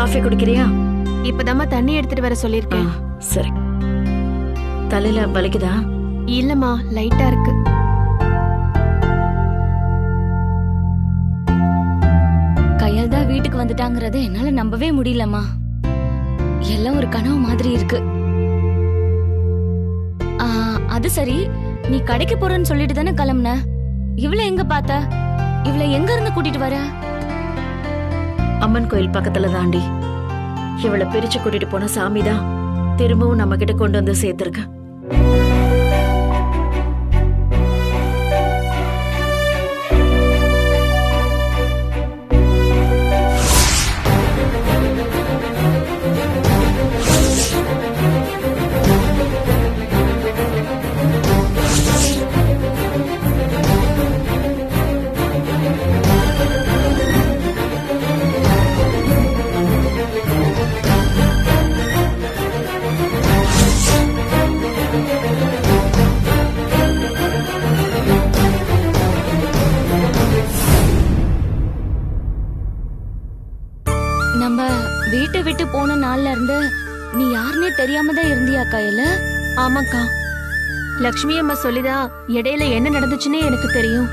Coffee குடிக்கிறியா? இப்பதாம்மா தண்ணி எடுத்துட்டு வர சொல்லிருக்கேன். சரி. தலையில வலிக்குதா? இல்லம்மா, லைட்டா இருக்கு. கையல் தான் வீட்டுக்கு வந்துட்டாங்கறத என்னால நம்பவே முடியலம்மா. எல்லாம் ஒரு கனவு மாதிரி இருக்கு. அது சரி, நீ கடைக்கு போறன்னு சொல்லிட்டு தானே கிளம்புன. இவள எங்க பார்த்த? இவள எங்க இருந்து கூட்டிட்டு வர? அம்மன் கோயில் பக்கத்துல தாண்டி. இவளை பிரிச்சு கூட்டிட்டு போன சாமிதான் திரும்பவும் நம்ம கிட்ட கொண்டு வந்து சேர்த்திருக்க. நம்ம வீட்டை விட்டு போன நாள்ல இருந்து நீ யாருன்னே தெரியாம தான் இருந்தியா கையில? ஆமாக்கா, லக்ஷ்மி அம்மா சொல்லிதான் இடையில என்ன நடந்துச்சுன்னே எனக்கு தெரியும்.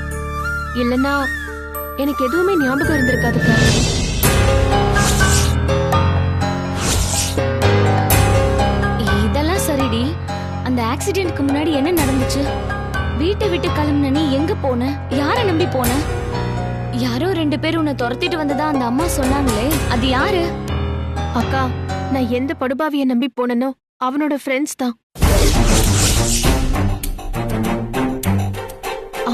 இல்லனா எனக்கு எதுவுமே ஞாபகம் இருந்திருக்காதுக்கா. இதெல்லாம் சரிடி. அந்த ஆக்சிடென்ட்க்கு முன்னாடி என்ன நடந்துச்சு? வீட்டை விட்டு கிளம்புன நீ எங்க போன? யாரை நம்பி போன? யாரோ 2 பேர் உன்னை துரத்திட்டு வந்ததா அந்த அம்மா சொன்னாங்களே, அது யாரு? அக்கா, நான் எந்த படுபாவிய நம்பி போனனோ அவனோட ஃப்ரெண்ட்ஸ் தான்.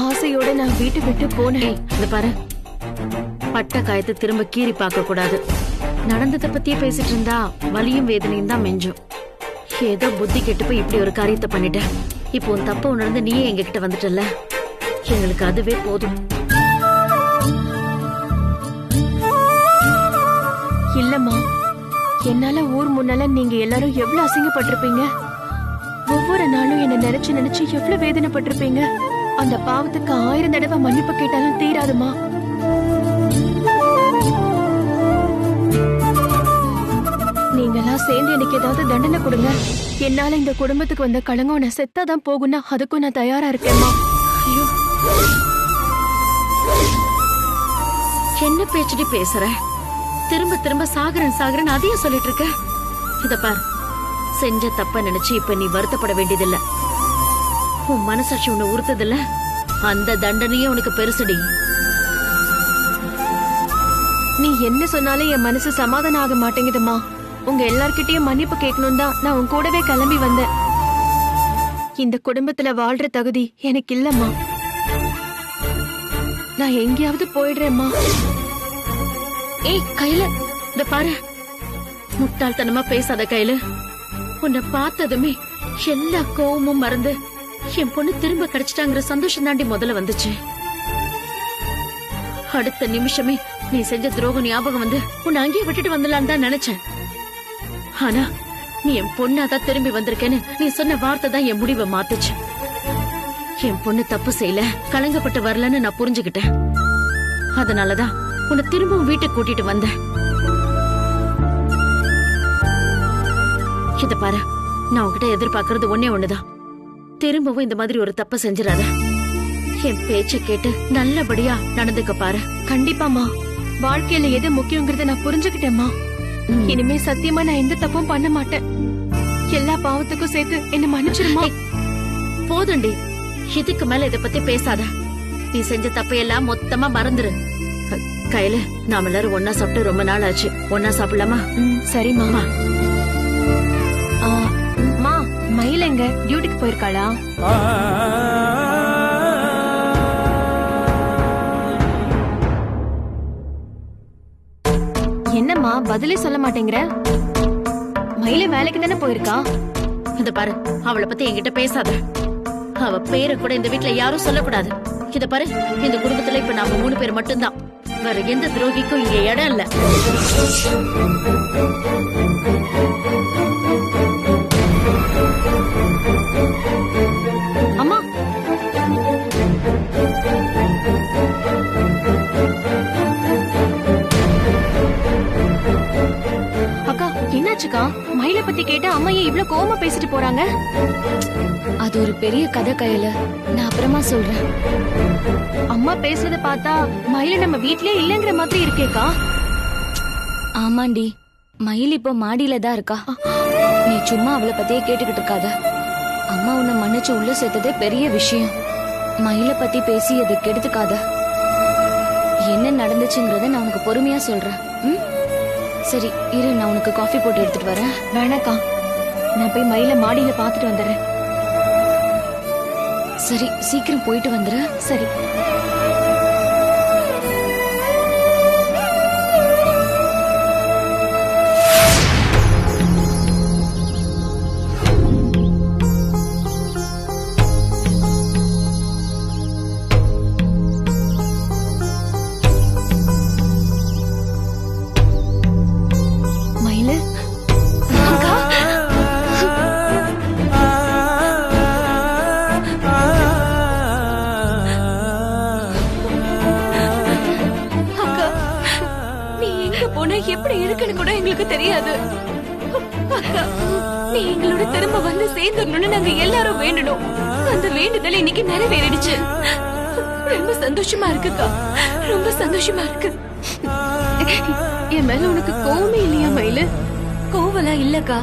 ஆசையோட நான் வீட்டை விட்டு போனேன். இந்த பாரு, பட்ட காயத்தை திரும்ப கீறி பார்க்க கூடாது. நடந்ததை பத்தியே பேசிட்டு இருந்தா வலியும் வேதனையும் தான் மெஞ்சும். ஏதோ புத்தி கெட்டு போய் இப்படி ஒரு காரியத்தை பண்ணிட்டேன். இப்போ உன் தப்ப உணர்ந்து நீயே எங்க கிட்ட வந்துட்டல, எங்களுக்கு அதுவே போதும். இல்லம்மா, என்னால ஊர் முன்னால நீங்க எல்லாரும் எவ்வளவு அசிங்கப்பட்டிருப்பீங்க. ஒவ்வொரு நாளும் என்ன நினைச்சு நினைச்சு எவ்வளவு வேதனைப்பட்டிருப்பீங்க. அந்த பாவத்துக்கு 1000 தடவை மன்னிப்பு கேட்டாலும் தீராதுமா. நீங்கெல்லாம் சேர்ந்து எனக்கு ஏதாவது தண்டனை கொடுங்க. என்னால இந்த குடும்பத்துக்கு வந்த களங்கம் நான் செத்தாதான் போகும்னா அதுக்கும் நான் தயாரா இருக்கேன்மா. ஐயோ, என்ன பேச்சுடி பேசுற? திரும்ப திரும்ப சாகரன் அதையும் சொல்லிட்டு இருக்க. இத பார், செஞ்ச தப்ப நினைச்சு இப்ப நீ வருத்தப்பட வேண்டியதில்ல. உன் மனசாட்சி உன்னை உறுத்ததில்ல, அந்த தண்டனையே உனக்கு பெருசுடி. நீ என்ன சொன்னாலும் என் மனசு சமாதானம் ஆக மாட்டேங்குதுமா. உங்க எல்லார்கிட்டயும் மன்னிப்பு கேட்கணும் தான் நான் உன் கூடவே கிளம்பி வந்தேன். இந்த குடும்பத்துல வாழ்ற தகுதி எனக்கு இல்லம்மா. நான் எங்கேயாவது போயிடுறேம்மா. ஏய் கையில, இந்த பாரு, முட்டாள்தனமா பேசாத கையில. உன்னை பார்த்ததுமே எல்லா கோவமும் மறந்து என் பொண்ணு திரும்ப கிடைச்சிட்டாங்கிற சந்தோஷம் தாண்டி முதல்ல வந்துச்சு. அடுத்த நிமிஷமே நீ செஞ்ச துரோகம் ஞாபகம் வந்து உன்னை அங்கேயே விட்டுட்டு வந்துடலான்னு தான் நினைச்சேன். ஆனா நீ என் பொண்ணாதான் திரும்பி வந்திருக்கேன்னு நீ சொன்ன வார்த்தை தான் என் முடிவை மாத்துச்சு. என் பொண்ணு தப்பு செய்யல, கலங்கப்பட்டு வரலன்னு நான் புரிஞ்சுக்கிட்டேன். அதனாலதான் உன்னை திரும்பவும் வீட்டுக்கு கூட்டிட்டு வந்தேன். இத பாரு, நான் உன்கிட்ட எதிர்பார்க்கறது ஒன்னே ஒண்ணுதான். திரும்பவும் இந்த மாதிரி ஒரு தப்ப செஞ்சிடாத. என் பேச்ச கேட்டு நல்லபடியா நடந்துக்க பாரு. கண்டிப்பாமா, வாழ்க்கையில எது முக்கியங்கிறத நான் புரிஞ்சுக்கிட்டேம்மா. இனிமே சத்தியமா நான் எந்த தப்பும் பண்ண மாட்டேன். எல்லா பாவத்துக்கும் சேர்த்து என்ன மன்னிச்சிருமா. போதுண்டி, இதுக்கு மேல இத பத்தி பேசாத. நீ செஞ்ச தப்பையெல்லாம் மொத்தமா மறந்துரு. கையில நாம எல்லாரும் ஒன்னா சாப்பிட்டு ரொம்ப நாள் ஆச்சு. ஒன்னா சாப்பிடலாமா? சரிம்மா. மா, மயில் எங்க டியூட்டிக்கு போயிருக்காளா? என்னம்மா பதிலே சொல்ல மாட்டேங்கிற? மயில வேலைக்கு தானே போயிருக்கா. இத பாரு, அவளை பத்தி என்கிட்ட பேசாத. அவ பேரை கூட இந்த வீட்டுல யாரும் சொல்லக்கூடாது. இத பாரு, இந்த குடும்பத்துல இப்ப நாம 3 பேர் மட்டும்தான். வேற எந்த துரோகிக்கும் இங்க இடம் இல்ல. அம்மா, என்னாச்சுக்கா? மயில பத்தி கேட்டா அம்மா ஏன் இவ்ளோ கோவமா பேசிட்டு போறாங்க? அது ஒரு பெரிய கதை கையில, நான் அப்புறமா சொல்றேன். அம்மா பேசுறத பார்த்தா மயில நம்ம வீட்லயே இல்லங்கிற மாதிரி இருக்கேக்கா. ஆமாண்டி, மயில் இப்போ மாடியில தான் இருக்கா. நீ சும்மா அவளை பத்தியே கேட்டுக்கிட்டு இருக்காத. அம்மா உன்னை மன்னிச்சு உள்ள சேர்த்ததே பெரிய விஷயம். மயில பத்தி பேசி அதை கெடுத்துக்காத. என்ன நடந்துச்சுங்கறத நான் உனக்கு பொறுமையா சொல்றேன். ம்? சரி இரு, நான் உனக்கு காஃபி போட்டு எடுத்துட்டு வரேன். வேணாக்கா, நான் போய் மயில மாடியில பாத்துட்டு வந்துடுறேன். சரி சீக்கிரம் போயிட்டு வந்துரு. சரி. மயிலு, எப்படி இருக்குன்னு கூட எங்களுக்கு தெரியாது. அக்கா, நீ எங்களோட திரும்ப வந்து சேர்ந்துடணும்னு நாங்க எல்லாரும் வேண்டணும். அந்த வேண்டுதல் இன்னைக்கு நிறைவேறிடுச்சு. ரொம்ப சந்தோஷமா இருக்குக்கா, ரொம்ப சந்தோஷமா இருக்கு. என் மேல உனக்கு கோவமே இல்லையா மயிலு? கோவலா இல்லக்கா,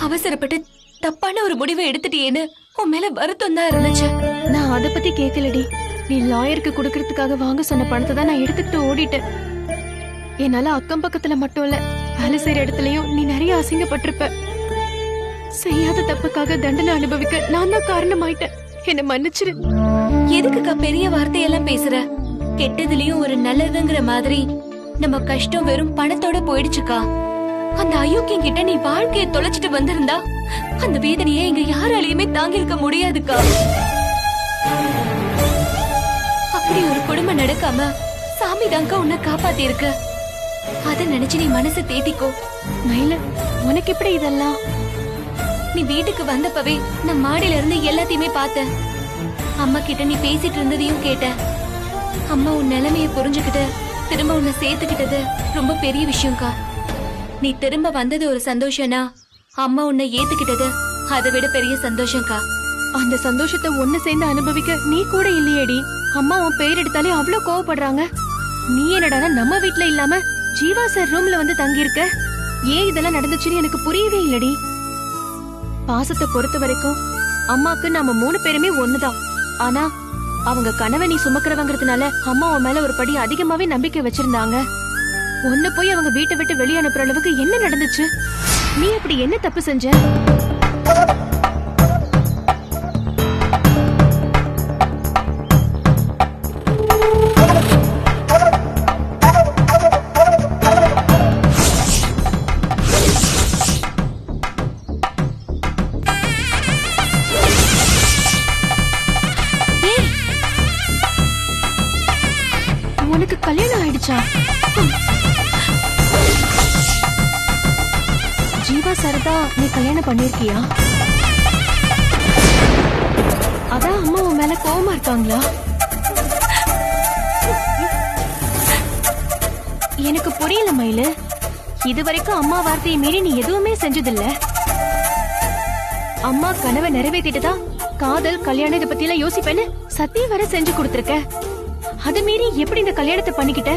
அவசரப்பட்டு தப்பான ஒரு முடிவை எடுத்துட்டியேன்னு உன் மேல வருத்தம் தான் இருந்துச்சு. நான் அத பத்தி கேட்கலடி. நீ லாயருக்கு குடுக்கறதுக்காக வாங்க சொன்ன பணத்தை தான் நான் எடுத்துக்கிட்டு ஓடிட்டேன். என்னால அக்கம் பக்கத்துல மட்டும் இல்ல, வேலை செய்யற இடத்துலயும் நீ நிறைய அசிங்கப்பட்டிருப்ப. செய்யாத தப்புக்காக தண்டனை அனுபவிக்க நான் தான் காரணமாயிட்டேன். என்ன மன்னிச்சிரு. எதுக்குக்கா பெரிய வார்த்தையெல்லாம் பேசுற? கெட்டதுலயும் ஒரு நல்லதுங்கிற மாதிரி நம்ம கஷ்டம் வெறும் பணத்தோட போயிடுச்சுக்கா. அந்த அயோக்கியம் கிட்ட நீ வாழ்க்கையை தொலைச்சிட்டு வந்திருந்தா அந்த வேதனையை இங்க யாராலையுமே தாங்கிருக்க முடியாதுக்கா. அப்படி ஒரு கொடுமை நடக்காம சாமி தாங்க உன்னை காப்பாத்தி இருக்கு. அத நினைச்சு நீ மனசை தேத்திக்கோ. மயில, உனக்கு எப்படி இதெல்லாம்? நீ வீட்டுக்கு வந்தப்பவே நான் மாடியில இருந்து எல்லாத்தையுமே பார்த்தேன். அம்மா கிட்ட நீ பேசிட்டு இருந்ததையும் கேட்டேன். அம்மா உன் நிலைமைய புரிஞ்சுக்கிட்டு திரும்ப உன்னை சேர்த்துக்கிட்டது ரொம்ப பெரிய விஷயம்க்கா. நீ திரும்ப வந்தது ஒரு சந்தோஷம்னா அம்மா உன்னை ஏத்துக்கிட்டது அதை விட பெரிய சந்தோஷம்க்கா. அந்த சந்தோஷத்தை ஒண்ணு சேர்ந்து அனுபவிக்க நீ கூட இல்லையேடி. அம்மா உன் பேர் எடுத்தாலே அவ்வளவு கோவப்படுறாங்க. நீ என்னடானா நம்ம வீட்ல இல்லாம ஜீவா சார் ரூம்ல வந்து தங்கி இருக்க. ஏன் இதெல்லாம் நடந்துச்சுன்னு எனக்கு புரியவே இல்லடி. பாசத்தை பொறுத்த வரைக்கும் அம்மாக்கு நாம 3 பேருமே ஒண்ணுதான். ஆனா அவங்க கனவை நீ சுமக்கிறவங்கிறதுனால அம்மா உன் மேல ஒரு படி அதிகமாவே நம்பிக்கை வச்சிருந்தாங்க. ஒன்னு போய் அவங்க வீட்டை விட்டு வெளியே அனுப்புற அளவுக்கு என்ன நடந்துச்சு? நீ அப்படி என்ன தப்பு செஞ்ச? உனக்கு கல்யாணம் ஆயிடுச்சா? ஜீவா சாரதா நீ கல்யாணம் பண்ணிருக்கியா? அதான் அம்மா உன் மேல கோவமா இருக்காங்களா? எனக்கு புரியல மயிலு. இதுவரைக்கும் அம்மா வார்த்தையை மீறி நீ எதுவுமே செஞ்சதில்ல. அம்மா கனவை நிறைவேற்றிட்டுதான் காதல் கல்யாணம் இதை பத்தி எல்லாம் யோசிப்பேன்னு சத்தியம் வர செஞ்சு கொடுத்திருக்க. அது மீறி எப்படி இந்த கல்யாணத்தை பண்ணிக்கிட்ட?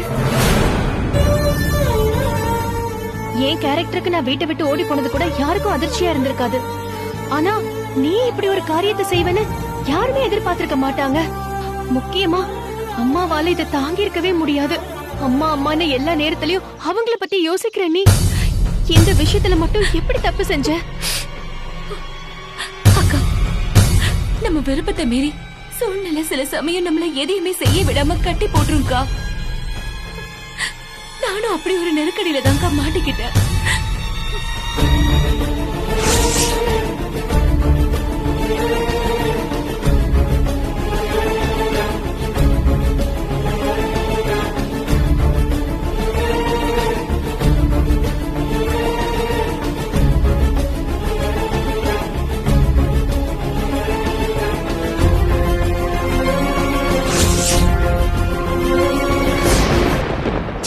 என் கேரக்டருக்கு நான் வீட்டை விட்டு ஓடி போனது கூட யாருக்கும் அதிர்ச்சியா இருந்திருக்காது. ஆனா நீ இப்படி ஒரு காரியத்தை செய்வேன்னு யாருமே எதிர்பார்த்திருக்க மாட்டாங்க. முக்கியமா அம்மாவால இதை தாங்கி இருக்கவே முடியாது. அம்மா அம்மான்னு எல்லா நேரத்திலயும் அவங்கள பத்தி யோசிக்கிற நீ இந்த விஷயத்துல மட்டும் எப்படி தப்பு செஞ்ச? அக்கா, நம்ம விருப்பத்தை மீறி சூழ்நிலை சில சமயம் நம்மள எதையுமே செய்ய விடாம கட்டி போட்டுருக்கா. நானும் அப்படி ஒரு நெருக்கடியில தான்க்கா மாட்டிக்கிட்டேன்.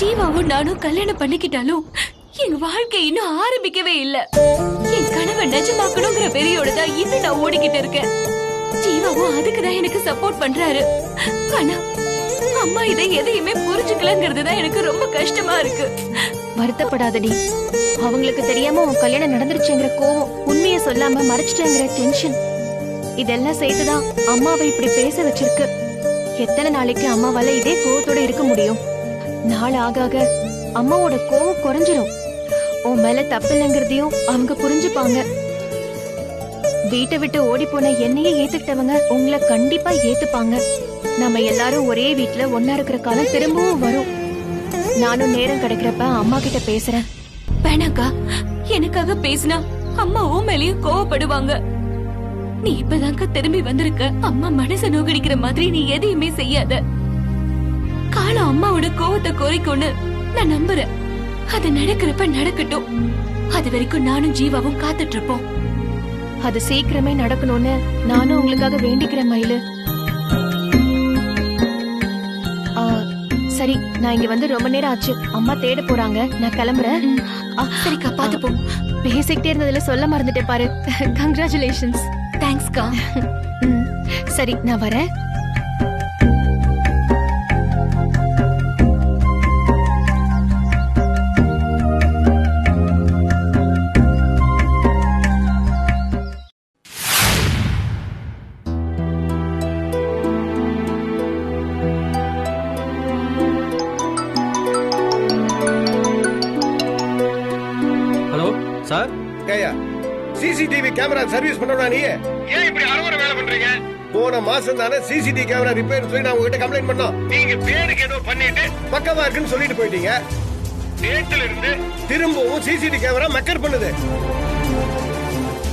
ஜீவாவும் நானும் கல்யாணம் பண்ணிக்கிட்டாலும் எங்க வாழ்க்கை இன்னும் ஆரம்பிக்கவே இல்ல. என் கனவை நிஜமாக்கணுங்கிற வெறியோட தான் இன்னும் நான் ஓடிக்கிட்டு இருக்கேன். ஜீவாவும் அதுக்குதான் எனக்கு சப்போர்ட் பண்றாரு. ஆனா அம்மா இதை எதையுமே புரிஞ்சுக்கலங்கிறது தான் எனக்கு ரொம்ப கஷ்டமா இருக்கு. வருத்தப்படாதடி. அவங்களுக்கு தெரியாம உன் கல்யாணம் நடந்துருச்சுங்கிற கோவம், உண்மையை சொல்லாம மறைச்சிட்டேங்கிற டென்ஷன், இதெல்லாம் சேர்த்துதான் அம்மாவை இப்படி பேச வச்சிருக்கு. எத்தனை நாளைக்கு அம்மாவால இதே கோவத்தோட இருக்க முடியும்? நாள் ஆக ஆக அம்மாவோட கோவம் குறைஞ்சிரும். உன் மேல தப்பில்லைங்கிறதையும் அவங்க புரிஞ்சுப்பாங்க. வீட்டை விட்டு ஓடி போன என்னையே ஏத்துக்கிட்டவங்க உங்களை கண்டிப்பா ஏத்துப்பாங்க. நம்ம எல்லாரும் ஒரே வீட்டுல ஒன்னா இருக்கிற காலம் திரும்பவும் வரும். நானும் நேரம் கிடைக்கிறப்ப அம்மா கிட்ட பேசுறேன். வேணாக்கா, எனக்காக பேசினா அம்மாவும் மேலேயும் கோவப்படுவாங்க. நீ இப்பதான்க்கா திரும்பி வந்திருக்க. அம்மா மனச நோகடிக்கிற மாதிரி நீ எதையுமே செய்யாத. காலம் அம்மாவோட கோவத்தை குறைக்கும்னு நான் நம்புறேன். அது நடக்கிறப்ப நடக்கட்டும். அது வரைக்கும் நானும் ஜீவாவும் காத்துட்டு இருப்போம். அது சீக்கிரமே நடக்கணும்னு நானும் உங்களுக்காக வேண்டிக்கிறேன் மயிலு. சரி, நான் இங்க வந்து ரொம்ப நேரம் ஆச்சு. அம்மா தேட போறாங்க, நான் கிளம்புறேன். சரிக்கா, பாத்து போ. பேசிக்கிட்டே இருந்ததுல சொல்ல மறந்துட்டேன் பாரு. கங்க்ராச்சுலேஷன்ஸ். தேங்க்ஸ்க்கா. சரி, நான் வரேன். Hello sir. CCTV camera service பண்ணா நீ ஏன் இப்படி அரவர வேலை பண்றீங்க? போன மாசம் தானே சிசிடிவி கேமரா ரிப்பேர் சொல்லி நான் உங்ககிட்ட கம்ப்ளைண்ட் பண்ணோம். நீங்க பேருக்கு ஏதோ பண்ணிட்டு பக்கமா இருக்குன்னு சொல்லிட்டு போயிட்டீங்க. நேத்துல இருந்து திரும்பவும் சிசிடிவி கேமரா மக்கர் பண்ணுது.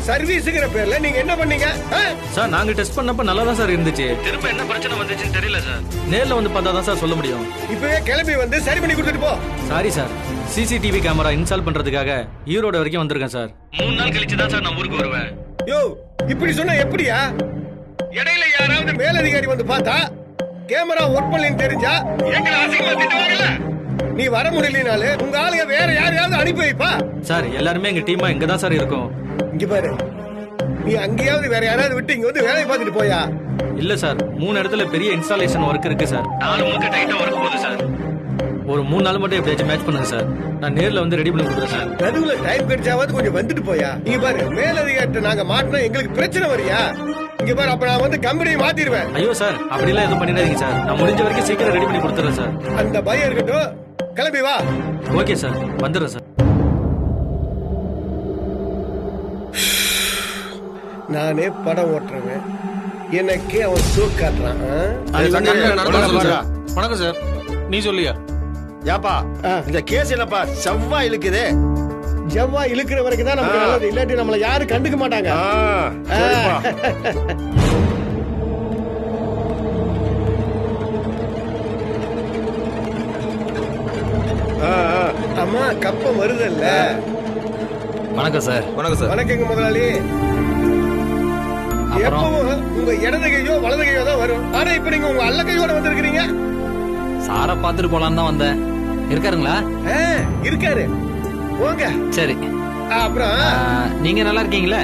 சர்வீஸ்ங்கிற பேர்ல நீங்க என்ன பண்ணீங்க? சார், நாங்க டெஸ்ட் பண்ணப்ப நல்லா தான் சார் இருந்துச்சு. திரும்ப என்ன பிரச்சனை வந்துச்சுன்னு தெரியல சார். நேர்ல வந்து பார்த்தா தான் சார் சொல்ல முடியும். இப்பவே கிளம்பி வந்து சரி பண்ணி கொடுத்துட்டு போ. Sorry sir, CCTV camera install பண்றதுக்காக ஈரோடு வரைக்கும் வந்திருக்கேன் சார். 3 நாள் கழிச்சு தான் சார் நான் ஊருக்கு வருவேன். யோ, இப்படி சொன்னா எப்படியா? இடையில யாராவது மேலதிகாரி வந்து பார்த்தா கேமரா ஒர்க் பண்ணலன்னு தெரிஞ்சா எங்களை அசிங்கமா திட்டுவாங்கல்ல. நீ வர முடியலனால உங்க ஆளுங்க வேற யாரையாவது அனுப்பி வைப்பா. சார், எல்லாருமே எங்க டீமா இங்க தான் சார் இருக்கும். இங்க பாரு, நீ அங்கேயாவது வேற யாராவது விட்டு இங்க வந்து வேலையை பார்த்துட்டு போயா? இல்ல சார், 3 இடத்துல பெரிய இன்ஸ்டாலேஷன் ஒர்க் இருக்கு சார். 4 முழுக்க டைட்டா ஒர்க் போகுது சார். ஒரு 3 நாள் மட்டும் எப்படியாச்சும் மேட்ச் பண்ணுங்க சார். நான் நேர்ல வந்து ரெடி பண்ணி கொடுக்குறேன் சார். நடுவுல டைம் கிடைச்சாவது கொஞ்சம் வந்துட்டு போயா? இங்க பாரு, மேலதிகாரிட்ட நாங்க மாட்டினா எங்களுக்கு பிரச்சனை வரியா? இங்க பாரு, அப்ப நான் வந்து கம்பெனியை மாத்திடுவேன். ஐயோ சார், அப்படிலாம் எதுவும் பண்ணிடாதீங்க சார். நான் முடிஞ்ச வரைக்கும் சீக்கிரம் ரெடி பண்ணி கொடுத்துறேன் சார். அந்த பயம் இருக்கட்டும், கிளம்பி வா. ஓகே சார், வந்துடுறேன் சார். நானே படம் ஓட்டுறேன், எனக்கே அவன் சோக் காட்டுறான். வணக்கம் சார். நீ சொல்லியா? ஏப்பா, இந்த கேஸ் என்னப்பா செவ்வா இழுக்குது? ஜவ்வா இழுக்கிற வரைக்கும் தான் நமக்கு நல்லது. இல்லாட்டி நம்மள யாரும் கண்டுக்க மாட்டாங்க. அம்மா, கப்பம் வருதல்ல? வணக்கம் சார். வணக்கம் சார். வணக்கங்க முதலாளி. எப்பவும் உங்க இடது கையோ வலது கையோ தான் வரும். ஆனா இப்ப நீங்க உங்க அல்ல கையோட வந்திருக்கீங்க. சார பாத்துட்டு போலாம் தான் வந்தேன். இருக்காருங்களா? இருக்காரு, போங்க. சரி, அப்புறம் நீங்க நல்லா இருக்கீங்களா?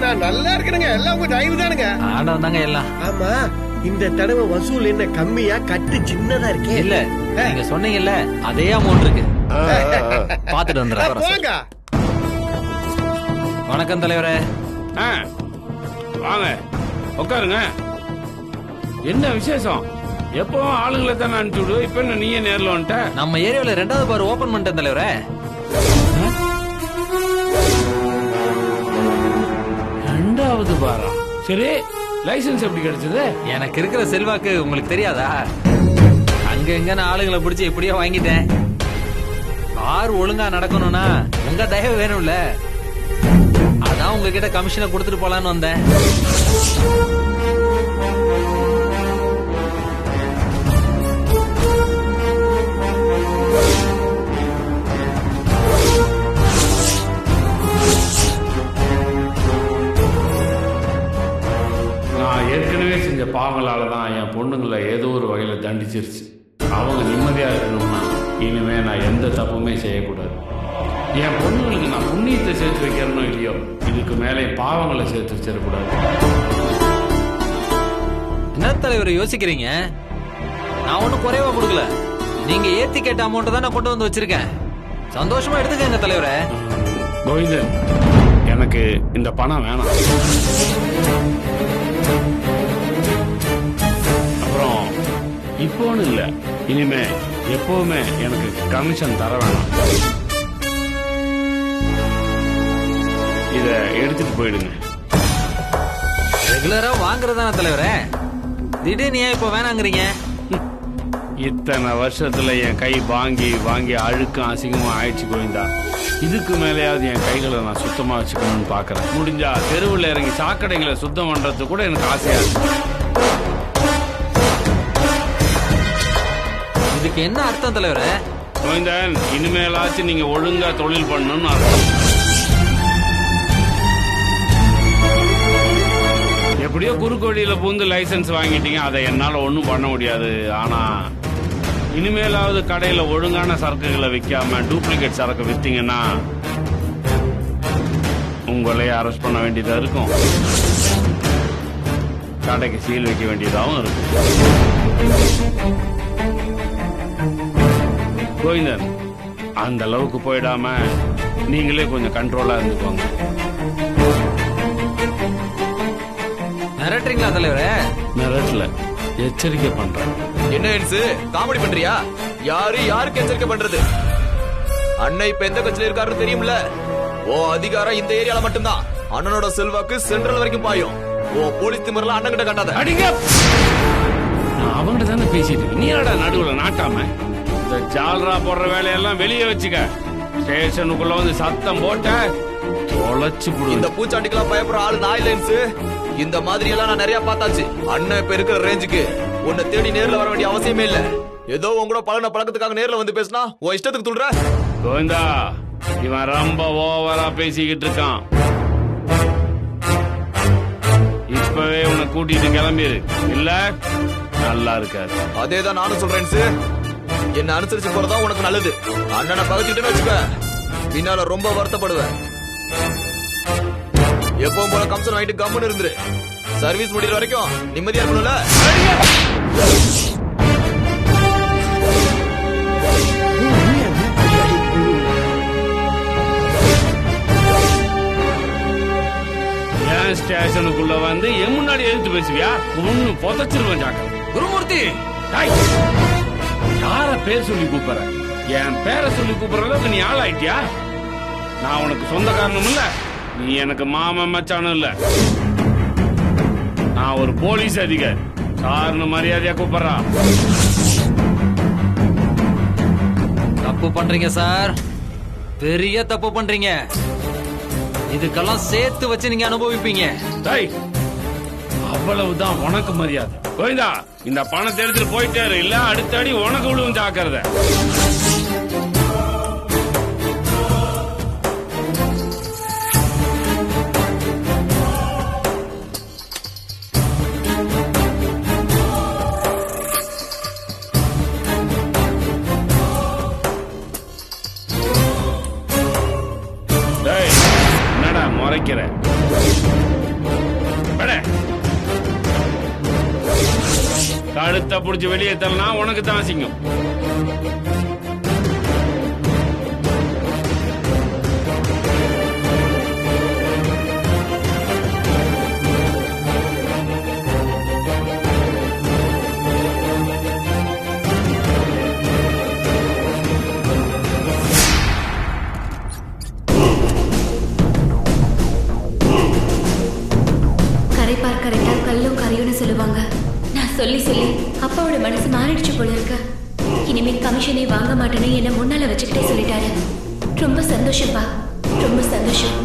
நான் நல்லா இருக்கேனுங்க. எல்லாம் உங்க தயவு தானுங்க. ஆண்டவன் தாங்க எல்லாம். ஆமா, இந்த தடவை வசூல் என்ன கம்மியா, கட்டு சின்னதா இருக்கே? இல்ல, நீங்க சொன்னீங்கல்ல அதே அமௌண்ட் இருக்கு. பாத்துட்டு வந்துடுறேன். போங்க. வணக்கம் தலைவரே. வாங்க உட்காருங்க. என்ன விசேஷம்? எப்பவும் ஆளுங்களை தானே அனுப்பிச்சு விடு. இப்ப என்ன நீயே நேர்ல வந்துட்ட? நம்ம ஏரியாவில் 2வது பார் ஓபன் பண்ணிட்டேன் தலைவரே. 2வது பாரா? சரி, லைசன்ஸ் எப்படி கிடைச்சது? எனக்கு இருக்கிற செல்வாக்கு உங்களுக்கு தெரியாதா? அங்க எங்க ஆளுங்களை பிடிச்சி எப்படியோ வாங்கிட்டேன். பார் ஒழுங்கா நடக்கணும்னா உங்க தயவு வேணும்ல. அதான் உங்ககிட்ட கமிஷனை கொடுத்துட்டு போலான்னு வந்தேன். நான் ஏற்கனவே செஞ்ச பாவங்களால தான் என் பொண்ணுங்களை ஏதோ ஒரு வகையில தண்டிச்சிருச்சு. அவங்க நிம்மதியா இருக்கணும்னா இனிமே நான் எந்த தப்புமே செய்யக்கூடாது. என் பொண்ணுங்களுக்கு நான் புண்ணியத்தை சேர்த்து வைக்கிறனோ இல்லையோ, இதுக்கு மேலே பாவங்களை சேர்த்து வச்சிடக்கூடாது. என்ன தலைவர் யோசிக்கிறீங்க? நான் ஒன்னும் குறைவா கொடுக்கல. நீங்க ஏத்தி கேட்ட அமௌண்ட் தான் நான் கொண்டு வந்து வச்சிருக்கேன். சந்தோஷமா எடுத்துக்கங்க தலைவரே. கோவிந்தன், எனக்கு இந்த பணம் வேணாம். அப்புறம் இப்போன்னு இல்லை, இனிமே எப்பவுமே எனக்கு கமிஷன் தர வேணாம். இத எடுத்துட்டு போயிடுங்க. ரெகுலரா வாங்குறதான தலைவரே, திடீர்னு ஏன் இப்ப வேணாங்கிறீங்க? இத்தனை வருஷத்துல என் கை வாங்கி வாங்கி அழுக்கும் அசிங்கமா ஆயிடுச்சு கோவிந்தா. இதுக்கு மேலேயாவது என் கைகளை நான் சுத்தமா வச்சுக்கணும்னு பாக்குறேன். முடிஞ்சா தெருவில் இறங்கி சாக்கடைகளை சுத்தம் பண்றது கூட எனக்கு ஆசையா இருக்கு. இதுக்கு என்ன அர்த்தம் தலைவரே? கோவிந்தன், இனிமேலாச்சும் நீங்க ஒழுங்கா தொழில் பண்ணணும்னு அர்த்தம். எப்படியோ குறுக்கோடியில பூந்து லைசன்ஸ் வாங்கிட்டீங்க, அதை என்னால ஒன்றும் பண்ண முடியாது. ஆனா இனிமேலாவது கடையில ஒழுங்கான சரக்குகளை விற்காம டூப்ளிகேட் சரக்கு வித்தீங்கன்னா உங்களையே அரெஸ்ட் பண்ண வேண்டியதா இருக்கும். கடைக்கு சீல் வைக்க வேண்டியதாகவும் இருக்கும். கோவிந்தன், அந்த அளவுக்கு போயிடாம நீங்களே கொஞ்சம் கண்ட்ரோலா இருந்துக்கோங்க. மிரட்டுறீங்களா தலைவரே? மிரட்டல, எச்சரிக்கை பண்றேன். என்ன காமெடி பண்றியா? யாருக்கு எச்சரிக்கை பண்றது? அண்ணன் இப்ப எந்த கட்சியில இருக்காருன்னு தெரியும்ல. ஓ அதிகாரம் இந்த ஏரியால மட்டும்தான். அண்ணனோட செல்வாக்கு சென்ட்ரல் வரைக்கும் பாயும். ஓ போலீஸ் திமிரலாம் அண்ணன் கிட்ட காட்டாத. அடிங்க. நான் அவங்கிட்ட தானே பேசிட்டு இருக்கேன். நீ என்னடா நடுவுல நாட்டாம? இந்த ஜால்ரா போடுற வேலையெல்லாம் வெளியே வச்சுக்க. ஸ்டேஷனுக்குள்ள வந்து சத்தம் போட்ட தொலைச்சு புடு. இந்த பூச்சாண்டிக்கெல்லாம் பயப்படுற ஆளு நான் இல்லைன்ஸ். இந்த மாதிரி எல்லாம் நான் நிறைய பார்த்தாச்சு. அண்ணன் இப்ப இருக்கிற ரேஞ்சுக்கு உன்னை தேடி நேர்ல வர வேண்டிய அவசியமே இல்ல. ஏதோ உங்களோட பழன பழக்கத்துக்காக நேர்ல வந்து பேசினா உன் இஷ்டத்துக்கு சொல்ற. கோவிந்தா, இவன் ரொம்ப ஓவரா பேசிக்கிட்டு இருக்கான். இப்பவே உன்னை கூட்டிட்டு கிளம்பிடு, இல்ல நல்லா இருக்காது. அதேதான் நானும் சொல்றேன். என்ன அனுசரிச்சு போறதா உனக்கு நல்லது. அண்ணனை பகச்சிட்டுன்னு வச்சுக்க, பின்னால ரொம்ப வருத்தப்படுவேன். எப்பவும் போல கம்சன் வாங்கிட்டு கம்முன்னு இருந்துரு. சர்வீஸ் முடிகிற வரைக்கும் நிம்மதியா இருக்கணும்ல. ஏன் ஸ்டேஷனுக்குள்ள வந்து என் முன்னாடி எழுத்து பேசுவியா? ஒண்ணு புதைச்சிருவேன் ஜாக்கிரதை. குருமூர்த்தி, யார பேர் சொல்லி கூப்பிடுற? என் பேரை சொல்லி கூப்பிடுற அளவுக்கு நீ ஆள் ஆயிட்டியா? நான் உனக்கு சொந்த காரணம் இல்ல, நீ எனக்கு மாமன் மச்சானும் இல்ல. நான் ஒரு போலீஸ் அதிகாரி. சார்னு மரியாதையா கூப்பிடுறா. தப்பு பண்றீங்க சார், பெரிய தப்பு பண்றீங்க. இதுக்கெல்லாம் சேர்த்து வச்சு நீங்க அனுபவிப்பீங்க. அவ்வளவுதான் உனக்கு மரியாதை. கோவிந்தா, இந்த பணத்தை எடுத்துட்டு போயிட்டே இல்ல அடுத்த அடி உனக்கு விழுவும் ஜாக்கிரதை. என்னடா முறைக்கிற? கழுத்தை புடிச்சு வெளியே தள்ளனா உனக்கு தான் சிங்கம். கரைப்பார் கரைத்தால் கல்லும் கரையும்னு சொல்லுவாங்க. நான் சொல்லி சொல்லி அப்பாவோட மனசு மாறிடுச்சு போல இருக்கு. இனிமே கமிஷனே வாங்க மாட்டேன்னு என்ன முன்னால வச்சுக்கிட்டே சொல்லிட்டாரு. ரொம்ப சந்தோஷப்பா, ரொம்ப சந்தோஷம்.